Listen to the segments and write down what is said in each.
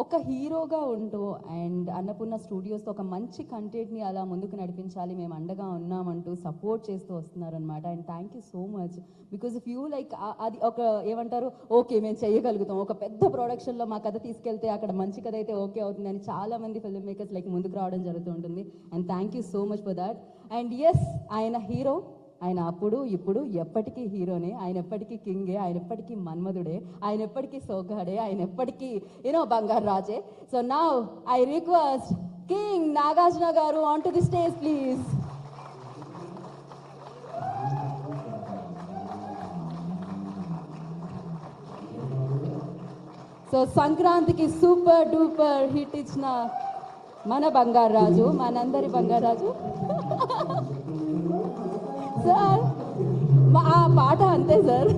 ఒక హీరోగా ఉంటూ అండ్ అన్నపూర్ణ స్టూడియోస్తో ఒక మంచి కంటెంట్ని అలా ముందుకు నడిపించాలి, మేము అండగా ఉన్నామంటూ సపోర్ట్ చేస్తూ వస్తున్నారనమాట. And thank you so much. Because if you like అది ఒక ఏమంటారు, ఓకే మేము చేయగలుగుతాం, ఒక పెద్ద ప్రొడక్షన్లో మా కథ తీసుకెళ్తే అక్కడ మంచి కథ అయితే ఓకే అవుతుంది అని చాలామంది ఫిల్మ్ మేకర్స్ లైక్ ముందుకు రావడం జరుగుతూ ఉంటుంది. And thank you so much for that. And yes, ఆయన హీరో, ఆయన అప్పుడు ఇప్పుడు ఎప్పటికీ హీరోనే, ఆయన ఎప్పటికీ కింగే, ఆయన ఎప్పటికీ మన్మధుడే, ఆయన ఎప్పటికీ సోగ్గాడే, ఆయన ఎప్పటికీ బంగారు రాజే. So now I request king Nagarjuna garu on to the stage please. So సంక్రాంతికి సూపర్ డూపర్ హిట్ ఇచ్చిన మన బంగారు రాజు, మనందరి బంగారు రాజు సార్. ఆ పాట అంతే సార్.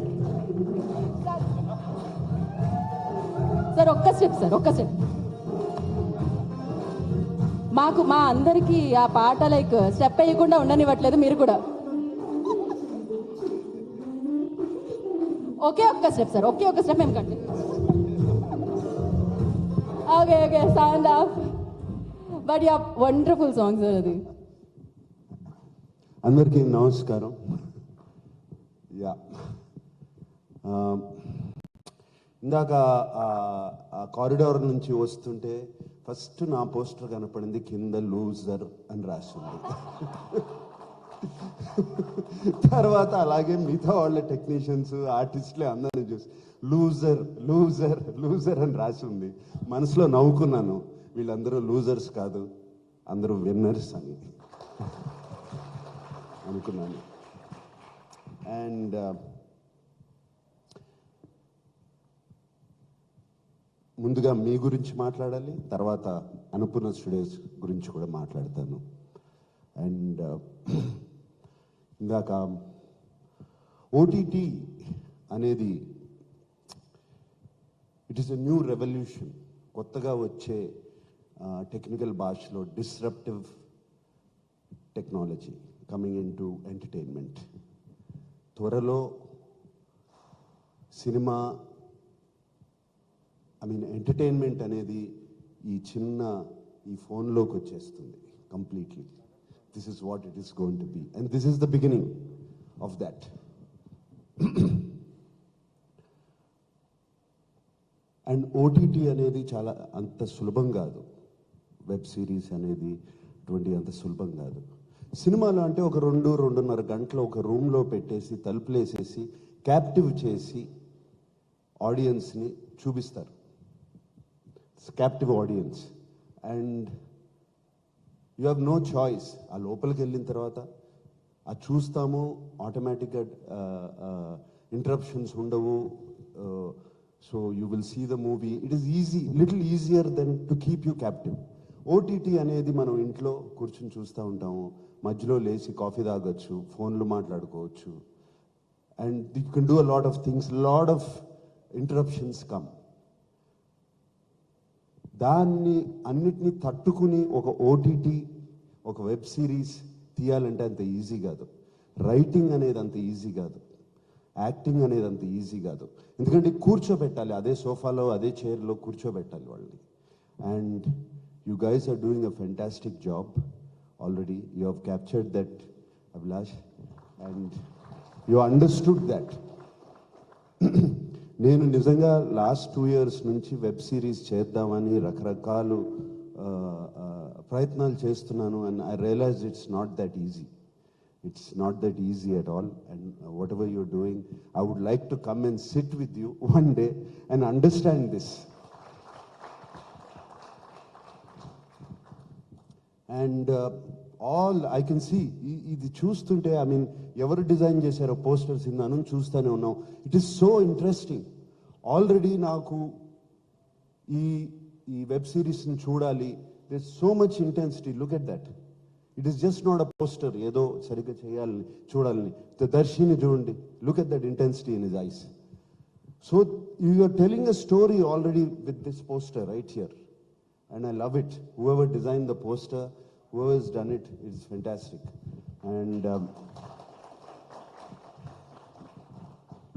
సార్ ఒక్క స్టెప్, సార్ ఒక్క స్టెప్. మాకు మా అందరికీ ఆ పాట లైక్ స్టెప్ వేయకుండా ఉండనివ్వట్లేదు మీరు కూడా. ఒకే ఒక్క స్టెప్ సార్, ఒకే ఒక్క స్టెప్ మేము కండి. Okay okay, sound of. But yeah wonderful song sir అది. అందరికీ నమస్కారం. యా, ఇందాక కారిడార్ నుంచి వస్తుంటే ఫస్ట్ నా పోస్టర్ కనపడింది, కింద లూజర్ అని రాసింది. తర్వాత అలాగే మిగతా వాళ్ళ టెక్నీషియన్స్ ఆర్టిస్టులే అందరినీ చూసి లూజర్ లూజర్ లూజర్ అని రాసి ఉంది. మనసులో నవ్వుకున్నాను, వీళ్ళందరూ లూజర్స్ కాదు, అందరూ విన్నర్స్ అని అనుకున్నాను. అండ్ ముందుగా మీ గురించి మాట్లాడాలి, తర్వాత అన్నపూర్ణ స్టూడియోస్ గురించి కూడా మాట్లాడతాను. అండ్ ఇందాక ఓటీటీ అనేది it is a new revolution, కొత్తగా వచ్చే టెక్నికల్ భాషలో disruptive technology coming into entertainment. త్వరలో సినిమా ఎంటర్టైన్మెంట్ అనేది ఈ ఫోన్లోకి వచ్చేస్తుంది completely. This is what it is going to be, and this is the beginning of that. And OTT అనేది చాలా అంత సులభం కాదు, వెబ్ సిరీస్ అనేది అంత సులభం కాదు. సినిమాలో అంటే ఒక 2-2.5 గంటలు ఒక రూమ్లో పెట్టేసి తలుపులేసేసి క్యాప్టివ్ చేసి ఆడియన్స్ని చూపిస్తారు, captive audience. And you have no choice. ఆ లోపలికి వెళ్ళిన తర్వాత అది చూస్తాము, ఆటోమేటిక్గా ఇంటరప్షన్స్ ఉండవు. So you will see the movie. It is easy, little easier than to keep you captive. OTT అనేది మనం ఇంట్లో కూర్చుని చూస్తూ ఉంటాము, మధ్యలో లేచి కాఫీ తాగొచ్చు, ఫోన్లు మాట్లాడుకోవచ్చు, and you can do a lot of things, lot of interruptions come. దాన్ని అన్నిటినీ తట్టుకుని ఒక ఓటీటీ, ఒక వెబ్ సిరీస్ తీయాలంటే అంత ఈజీ కాదు. రైటింగ్ అనేది అంత ఈజీ కాదు, యాక్టింగ్ అనేది అంత ఈజీ కాదు. ఎందుకంటే కూర్చోబెట్టాలి, అదే సోఫాలో అదే చైర్లో కూర్చోబెట్టాలి వాళ్ళని. And you guys are doing a fantastic job already. You have captured that, Abhilash, and you understood that. నేను నిజంగా లాస్ట్ 2 years నుంచి వెబ్ సిరీస్ చేద్దామని రకరకాలు ప్రయత్నాలు చేస్తున్నాను. And I realise it's not that easy. It's not that easy at all. And whatever you're doing, I would like to come and sit with you one day and understand this. And all I can see, ఇది చూస్తుంటే ఎవరు design చేశారో posters ఇన్నాను చూస్తూనే ఉన్నాం. It is so interesting. Already నాకు ఈ web సిరీస్ని చూడాలి, this so much intensity. Look at that. It is just not a poster, ఏదో సరిగ్గా చేయాలని చూడాలని. దర్శిని చూడండి, look at that intensity in his eyes. So you are telling a story already with this poster right here. And I love it. Whoever designed the poster, whoever has done it, it's fantastic. And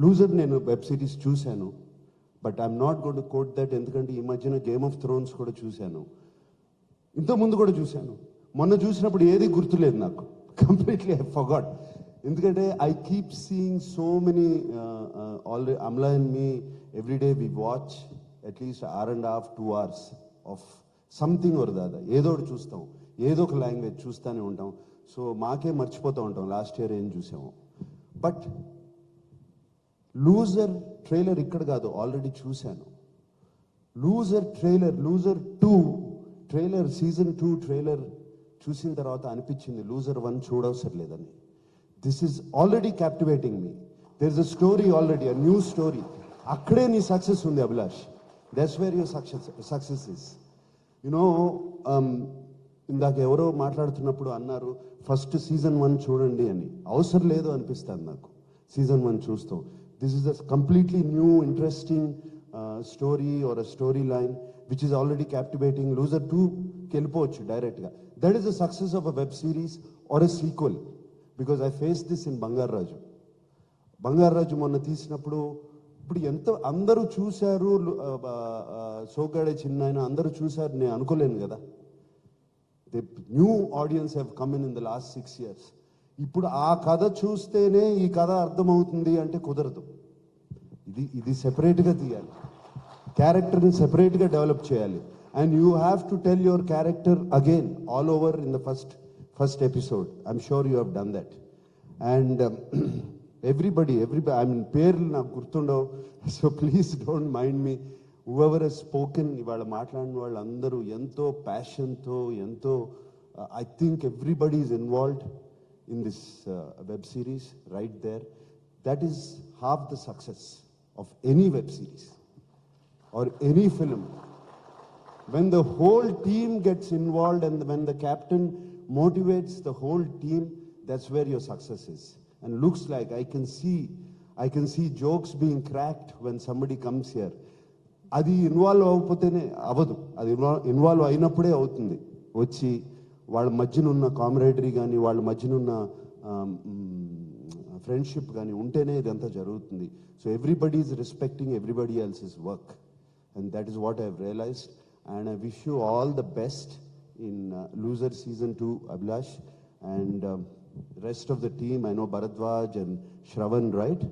Loser నేను web series చూశాను. But I'm not going to quote that, ఎందుకంటే ఈ మధ్యన game of Thrones కూడా చూశాను, ఇంతకుముందు కూడా చూశాను. మొన్న చూసినప్పుడు ఏది గుర్తులేదు నాకు, కంప్లీట్లీ ఐ ఫర్గాట్. ఎందుకంటే I keep seeing so many already Amala and me every day we watch at least 1.5 to 2 hours of something or the other. ఏదో ఒకటి చూస్తాం, ఏదో ఒక లాంగ్వేజ్ చూస్తూనే ఉంటాం. సో మాకే మర్చిపోతూ ఉంటాం లాస్ట్ ఇయర్ ఏం చూసాము. బట్ లూజర్ ట్రైలర్ ఇక్కడ కాదు, ఆల్రెడీ చూశాను. Loser trailer, loser 2 trailer, season 2 trailer చూసిన తర్వాత అనిపించింది లూజర్ 1 చూడవసరం లేదని. This is already captivating me. There is a story already, a new story. అక్కడే నీ సక్సెస్ ఉంది Abhilash. That's where your success is. You know ఇందాక ఎవరో మాట్లాడుతున్నప్పుడు అన్నారు ఫస్ట్ సీజన్ 1 చూడండి అని. అవసరం లేదు అనిపిస్తుంది నాకు సీజన్ 1 చూస్తాం. This is a completely new interesting story or a story line which is already captivating. Loser 2కి వెళ్ళిపోవచ్చు డైరెక్ట్గా. That is the success of a web series or a sequel. Because I face this in Bangarraju. Bangarraju మొన్న తీసినప్పుడు ఇప్పుడు ఎంత అందరూ చూశారు, సోగ్గాడే చిన్నాయన అందరూ చూశారు, నేను అనుకోలేను కదా. The new audience have come in the last 6 years. ఇప్పుడు ఆ కథ చూస్తేనే ఈ కథ అర్థమవుతుంది అంటే కుదరదు. ఇది సెపరేట్గా తీయాలి, క్యారెక్టర్ని సెపరేట్గా డెవలప్ చేయాలి. And you have to tell your character again all over in the first episode. I'm sure you have done that. And everybody I mean పేర్లు నాకు గుర్తుండవు, so please don't mind me. Whoever he's spoken, ఇవాళ మాట్లాడిన వాళ్ళందరూ ఎంతో ప్యాషన్తో, ఎంతో I think everybody is involved in this web series right there. That is half the success of any web series or any film. When the whole team gets involved and when the captain motivates the whole team, that's where your success is. And looks like I can see jokes being cracked when somebody comes here. అది involve అవ్వకపోతేనే అవ్వదు, అది involve అయినప్పుడే అవుతుంది. వచ్చి వాళ్ళ మధ్యనున్న కామరేడరీ కానీ వాళ్ళ మధ్యనున్న ఫ్రెండ్షిప్ కానీ ఉంటేనే ఇదంతా జరుగుతుంది. So everybody is respecting everybody else's work, and that is what I have realised. And I wish you all the best in Loser season 2, Abhilash. And rest of the team, I know Bharadwaj and Shravan, right?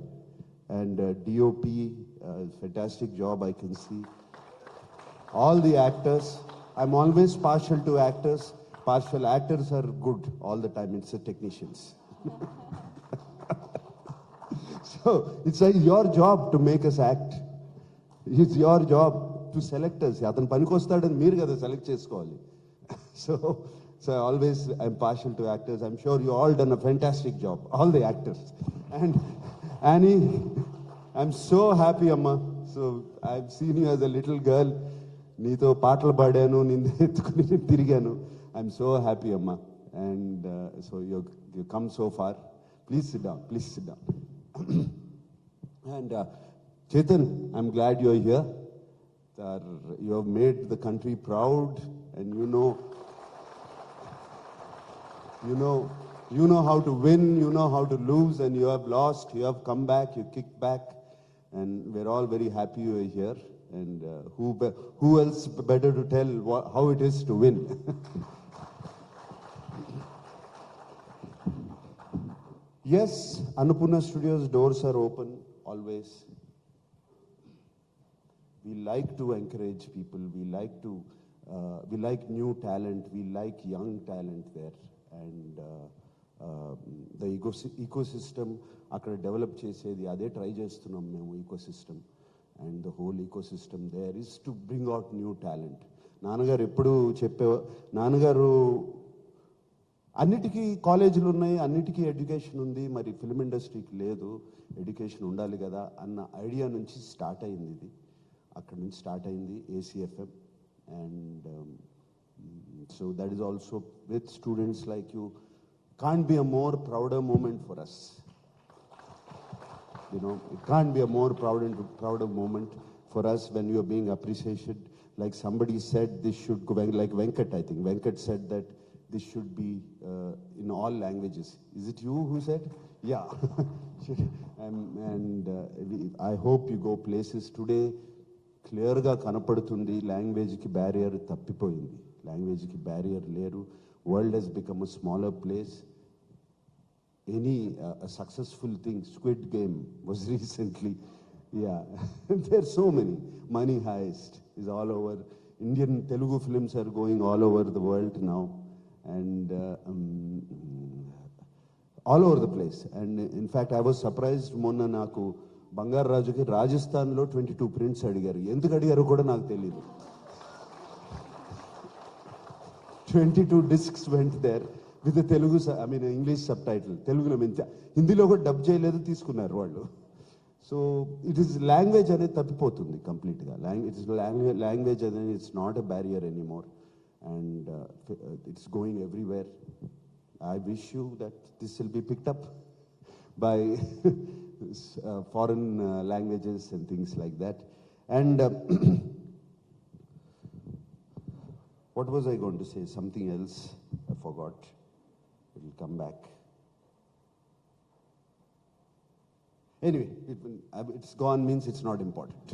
And DOP, fantastic job I can see. All the actors, I'm always partial to actors. Partial actors are good all the time, it's the technicians. So it's like your job to make us act. It's your job to select us. అతను పనికొస్తాడని మీరు కదా select చేసుకోవాలి. So I'm partial to actors. I'm sure you all done a fantastic job, all the actors. And Annie, I'm so happy, Amma. So I've seen you as a little girl. నీతో పాటలు పాడాను, నిన్ను ఎత్తుకుని తిరిగాను. I'm so happy, Amma. And so you come so far. Please sit down. And Chetan, I'm glad you're here. You have made the country proud, and you know how to win, you know how to lose, and you have lost, you have come back, you kicked back, and we're all very happy you are here. And who else better to tell how it is to win? Yes, Annapurna Studios doors are open always. We like to encourage people, we like new talent, we like young talent there. And the ecosystem అక్కడ develop చేసేది అదే try చేస్తున్నాం మేము, ecosystem. And the whole ecosystem there is to bring out new talent. నాన్నగారు ఎప్పుడు నాన్నగారు అన్నిటికీ కాలేజీలు ఉన్నాయి, అన్నిటికీ ఎడ్యుకేషన్ ఉంది, మరి ఫిల్మ్ ఇండస్ట్రీకి లేదు, ఎడ్యుకేషన్ ఉండాలి కదా అన్న ఐడియా నుంచి స్టార్ట్ అయింది ఇది. అక్కడ నుంచి స్టార్ట్ అయింది ACFM. And so that is also with students like you. Can't be a more prouder moment for us. You know, it can't be a more prouder moment for us when you are being appreciated. Like somebody said, this should go, like Venkat, I think. Venkat said that this should be in all languages. Is it you who said? Yeah. And I hope you go places today. క్లియర్గా కనపడుతుంది. లాంగ్వేజ్కి barrier తప్పిపోయింది, లాంగ్వేజ్కి barrier లేరు. World has become a smaller place. Any successful thing, Squid Game was recently, there are so many. Money Heist is all over. Indian Telugu films are going all over the world now, and all over the place. And in fact, I was surprised. మొన్న నాకు బంగారు రాజుకి రాజస్థాన్లో 22 prints అడిగారు. ఎందుకు అడిగారో కూడా నాకు తెలియదు. 22 discs went there with the Telugu, English subtitle. తెలుగులో హిందీలో కూడా డబ్ చేయలేదు, తీసుకున్నారు వాళ్ళు. సో ఇట్ ఈస్ లాంగ్వేజ్ అనేది తప్పిపోతుంది కంప్లీట్గా. లాంగ్వేజ్ అనేది it's not a barrier anymore, and it's going everywhere. I wish you that this will be picked up by foreign languages and things like that. And what was I going to say? Something else I forgot. It will come back. Anyway, it's gone means it's not important.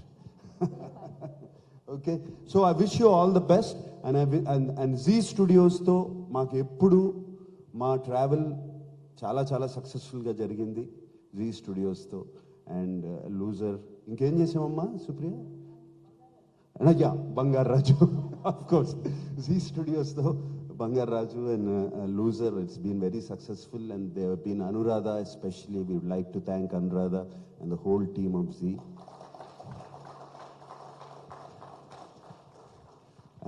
Okay, so I wish you all the best, and Z Studios తో మాకు ఎప్పుడు మా travel చాలా చాలా సక్సెస్ఫుల్గా జరిగింది G స్టూడియోస్తో. And loser ఇంకేం చేసామమ్మా Supriya? Yeah, Bangarraju of course. Zee స్టూడియోస్తో Bangarraju and loser, it's been very successful. And they have been Anuradha especially. We would like to thank Anuradha and the whole team of Zee.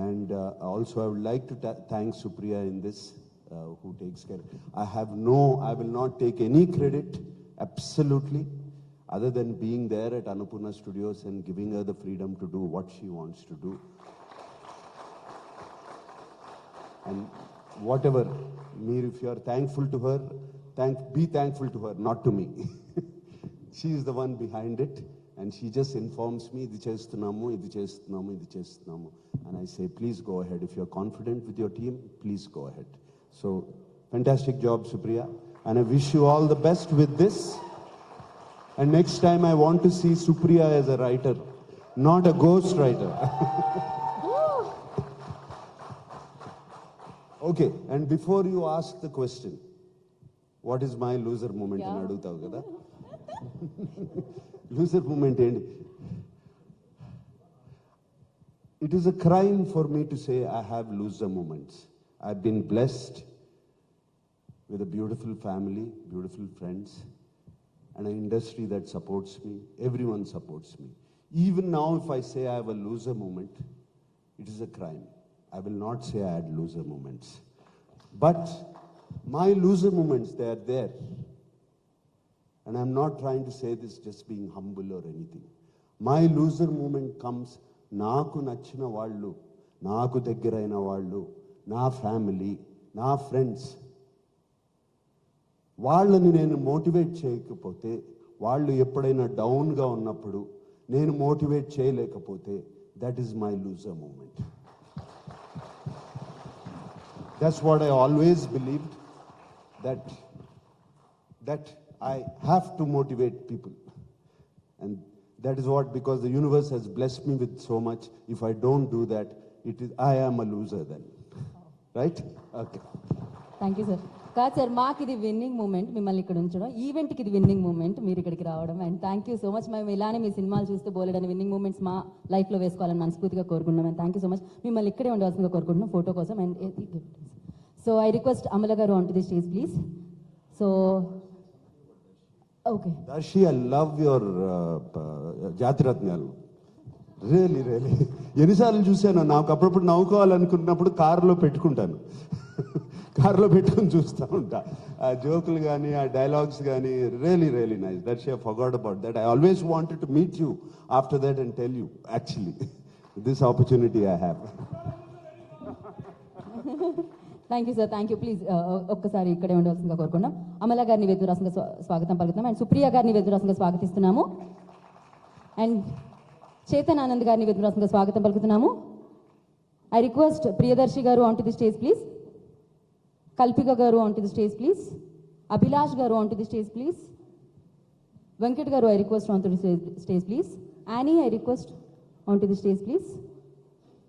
And also I would like to thank Supriya in this, who takes care. I will not take any credit, absolutely, other than being there at Annapurna Studios and giving her the freedom to do what she wants to do. And whatever, if you are thankful to her, be thankful to her, not to me. She is the one behind it, and she just informs me, idi chestunnamo, idi chestunnamo, idi chestunnamo, and I say, please go ahead. If you are confident with your team, please go ahead. So fantastic job, Supriya, and I wish you all the best with this. And next time I want to see Supriya as a writer, not a ghost writer. Okay, and before you ask the question, what is my loser moment అని అడుగుతావు కదా. Loser moment ఏంటి? It is a crime for me to say I have loser moments. I've been blessed with a beautiful family, beautiful friends, and an industry that supports me. Everyone supports me. Even now, if I say I have a loser moment, it is a crime. I will not say I had loser moments. But my loser moments, they are there. And I'm not trying to say this just being humble or anything. My loser moment comes, నాకు నచ్చిన వాళ్ళు, నాకు దగ్గరైన వాళ్ళు, నా family, నా friends, వాళ్ళని నేను మోటివేట్ చేయకపోతే, వాళ్ళు ఎప్పుడైనా డౌన్గా ఉన్నప్పుడు నేను మోటివేట్ చేయలేకపోతే, that is my Loser moment. That's what I always believed, that I have to motivate people. And that is what, because the universe has blessed me with so much, if I don't do that, I am a loser then. Right? Okay. Thank you sir. కాదు sir, మాకు ఇది winning moment మిమ్మల్ని ఇక్కడ ఉంచడం, ఈవెంట్కి ఇది winning moment మీరు ఇక్కడికి రావడం. And thank you so much. మేము ఇలానే మీ సినిమాలు చూస్తూ బోలెడని విన్నింగ్ మూమెంట్స్ మా లైఫ్లో వేసుకోవాలని మనస్ఫూర్తిగా కోరుకుంటున్నాం. And thank you so much. మిమ్మల్ని ఇక్కడే ఉండవలసిందిగా కోరుకుంటున్నాం ఫోటో కోసం. And so I request Amala garu on to the stage please. So okay. Darshi, I love your Jathi Ratnalu. Really really ఎన్నిసార్లు చూశాను. నాకు అప్పుడప్పుడు నవ్వుకోవాలనుకున్నప్పుడు కారులో పెట్టుకుంటాను, కారులో పెట్టుకుని చూస్తూ ఉంటా. ఆ జోకులు కానీ ఆ డైలాగ్స్ కానీ really really nice. That's I forgot about that. I always wanted to meet you after that and tell you actually this opportunity I have. Thank you sir. Thank you. Please ఒక్కసారి ఇక్కడే ఉండవలసిందిగా కోరుకున్నాం. అమల గారిని వేదూరాసంగా స్వాగతం పలుకుతున్నాం. And Supriya గారిని వేదూరాసంగా స్వాగతిస్తున్నాము. అండ్ చేతన్ ఆనంద్ గారిని వేదూరాసంగా స్వాగతం పలుకుతున్నాము. I request Priyadarshi garu on to the stage please. Kalpika garu on to the stage please. Abhilash garu on to the stage please. Venkat garu I request on to the stage please. యానీ I request On to the stage, please.